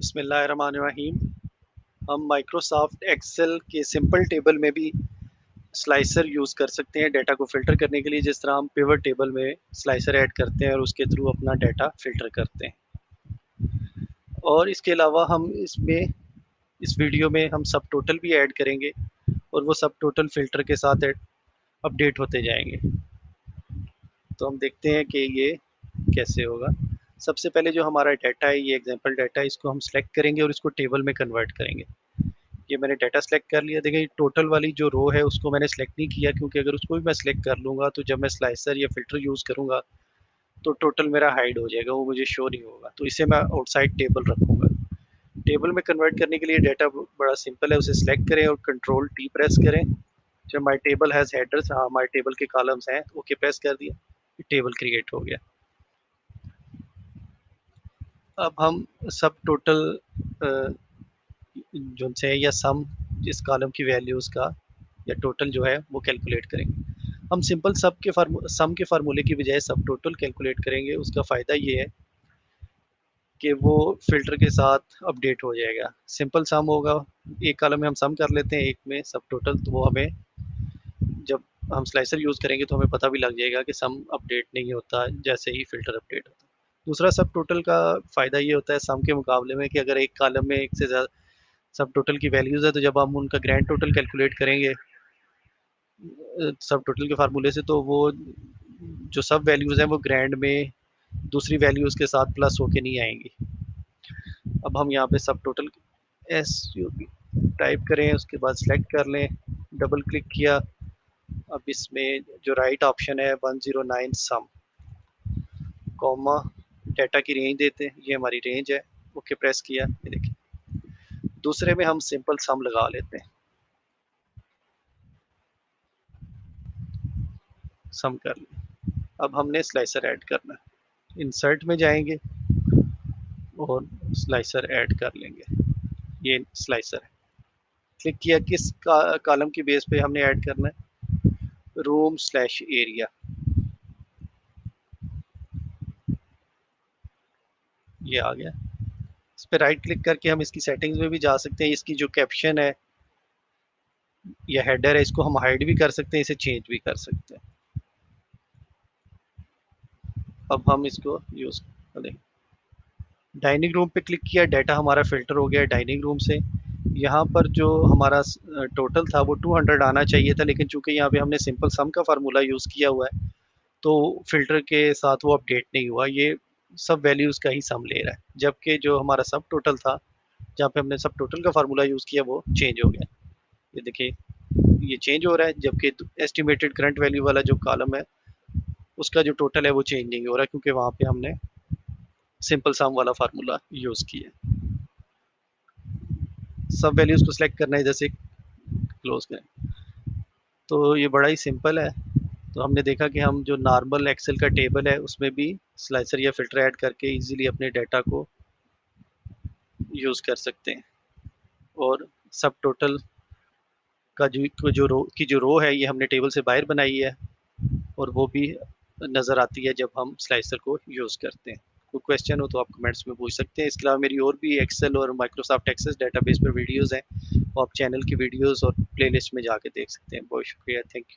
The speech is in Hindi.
बिस्मिल्लाहिर्रहमानिर्रहीम। हम माइक्रोसॉफ्ट एक्सेल के सिंपल टेबल में भी स्लाइसर यूज़ कर सकते हैं डाटा को फ़िल्टर करने के लिए, जिस तरह हम पिवट टेबल में स्लाइसर ऐड करते हैं और उसके थ्रू अपना डाटा फ़िल्टर करते हैं। और इसके अलावा हम इसमें इस वीडियो में हम सब टोटल भी ऐड करेंगे और वो सब टोटल फ़िल्टर के साथ अपडेट होते जाएंगे। तो हम देखते हैं कि ये कैसे होगा। सबसे पहले जो हमारा डाटा है, ये एग्जांपल डाटा है, इसको हम सेलेक्ट करेंगे और इसको टेबल में कन्वर्ट करेंगे। ये मैंने डाटा सेलेक्ट कर लिया। देखिए टोटल वाली जो रो है उसको मैंने सेलेक्ट नहीं किया, क्योंकि अगर उसको भी मैं सेलेक्ट कर लूँगा तो जब मैं स्लाइसर या फ़िल्टर यूज़ करूँगा तो टोटल मेरा हाइड हो जाएगा, वो मुझे शो नहीं होगा। तो इसे मैं आउटसाइड टेबल रखूँगा। टेबल में कन्वर्ट करने के लिए डाटा बड़ा सिंपल है, उसे सेलेक्ट करें और कंट्रोल टी प्रेस करें। जब माय टेबल हैज़ हेडर्स, हाँ माय टेबल के कॉलम्स हैं, ओके प्रेस कर दिया, टेबल क्रिएट हो गया। अब हम सब टोटल जो से या सम इस कॉलम की वैल्यूज़ का या टोटल जो है वो कैलकुलेट करेंगे। हम सिंपल सम के फार्मूले की बजाय सब टोटल कैलकुलेट करेंगे। उसका फ़ायदा ये है कि वो फ़िल्टर के साथ अपडेट हो जाएगा। सिंपल सम होगा, एक कॉलम में हम सम कर लेते हैं, एक में सब टोटल, तो वो हमें जब हम स्लाइसर यूज़ करेंगे तो हमें पता भी लग जाएगा कि सम अपडेट नहीं होता जैसे ही फ़िल्टर अपडेट होता है। दूसरा सब टोटल का फ़ायदा ये होता है सम के मुकाबले में कि अगर एक कॉलम में एक से ज़्यादा सब टोटल की वैल्यूज़ है, तो जब हम उनका ग्रैंड टोटल कैलकुलेट करेंगे सब टोटल के फार्मूले से, तो वो जो सब वैल्यूज़ हैं वो ग्रैंड में दूसरी वैल्यूज़ के साथ प्लस होके नहीं आएंगी। अब हम यहाँ पे सब total S U P type करें, उसके बाद सेलेक्ट कर लें, डबल क्लिक किया। अब इसमें जो राइट ऑप्शन है 109 सम, कॉमा डाटा की रेंज देते हैं, ये हमारी रेंज है, ओके प्रेस किया। ये देखिए दूसरे में हम सिंपल सम लगा लेते हैं, सम कर लें। अब हमने स्लाइसर ऐड करना है, इंसर्ट में जाएंगे और स्लाइसर ऐड कर लेंगे। ये स्लाइसर है, क्लिक किया, किस कॉलम की बेस पे हमने ऐड करना है, रूम स्लैश एरिया। ये आ गया। इस पर राइट क्लिक करके हम इसकी सेटिंग्स में भी जा सकते हैं। इसकी जो कैप्शन है या हेडर है, इसको हम हाइड भी कर सकते हैं, इसे चेंज भी कर सकते हैं। अब हम इसको यूज़ करें, डाइनिंग रूम पे क्लिक किया, डाटा हमारा फ़िल्टर हो गया डाइनिंग रूम से। यहाँ पर जो हमारा टोटल था वो 200 आना चाहिए था, लेकिन चूंकि यहाँ पे हमने सिंपल सम का फार्मूला यूज़ किया हुआ है तो फ़िल्टर के साथ वो अपडेट नहीं हुआ, ये सब वैल्यूज़ का ही सम ले रहा है। जबकि जो हमारा सब टोटल था, जहाँ पे हमने सब टोटल का फार्मूला यूज़ किया, वो चेंज हो गया। ये देखिए ये चेंज हो रहा है, जबकि एस्टिमेटेड करंट वैल्यू वाला जो कॉलम है उसका जो टोटल है वो चेंज नहीं हो रहा, क्योंकि वहाँ पे हमने सिंपल सम वाला फार्मूला यूज़ किया। सब वैल्यूज़ को सिलेक्ट करना है, जैसे क्लोज करें। तो ये बड़ा ही सिंपल है। तो हमने देखा कि हम जो नॉर्मल एक्सेल का टेबल है उसमें भी स्लाइसर या फिल्टर ऐड करके इजीली अपने डाटा को यूज़ कर सकते हैं। और सब टोटल का जो रो है, ये हमने टेबल से बाहर बनाई है और वो भी नज़र आती है जब हम स्लाइसर को यूज़ करते हैं। कोई क्वेश्चन हो तो आप कमेंट्स में पूछ सकते हैं। इसके अलावा मेरी और भी एक्सेल और माइक्रोसॉफ्ट एक्सेस डेटाबेस पर वीडियोज़ हैं, वो आप चैनल की वीडियोज़ और प्लेलिस्ट में जाके देख सकते हैं। बहुत शुक्रिया, थैंक यू।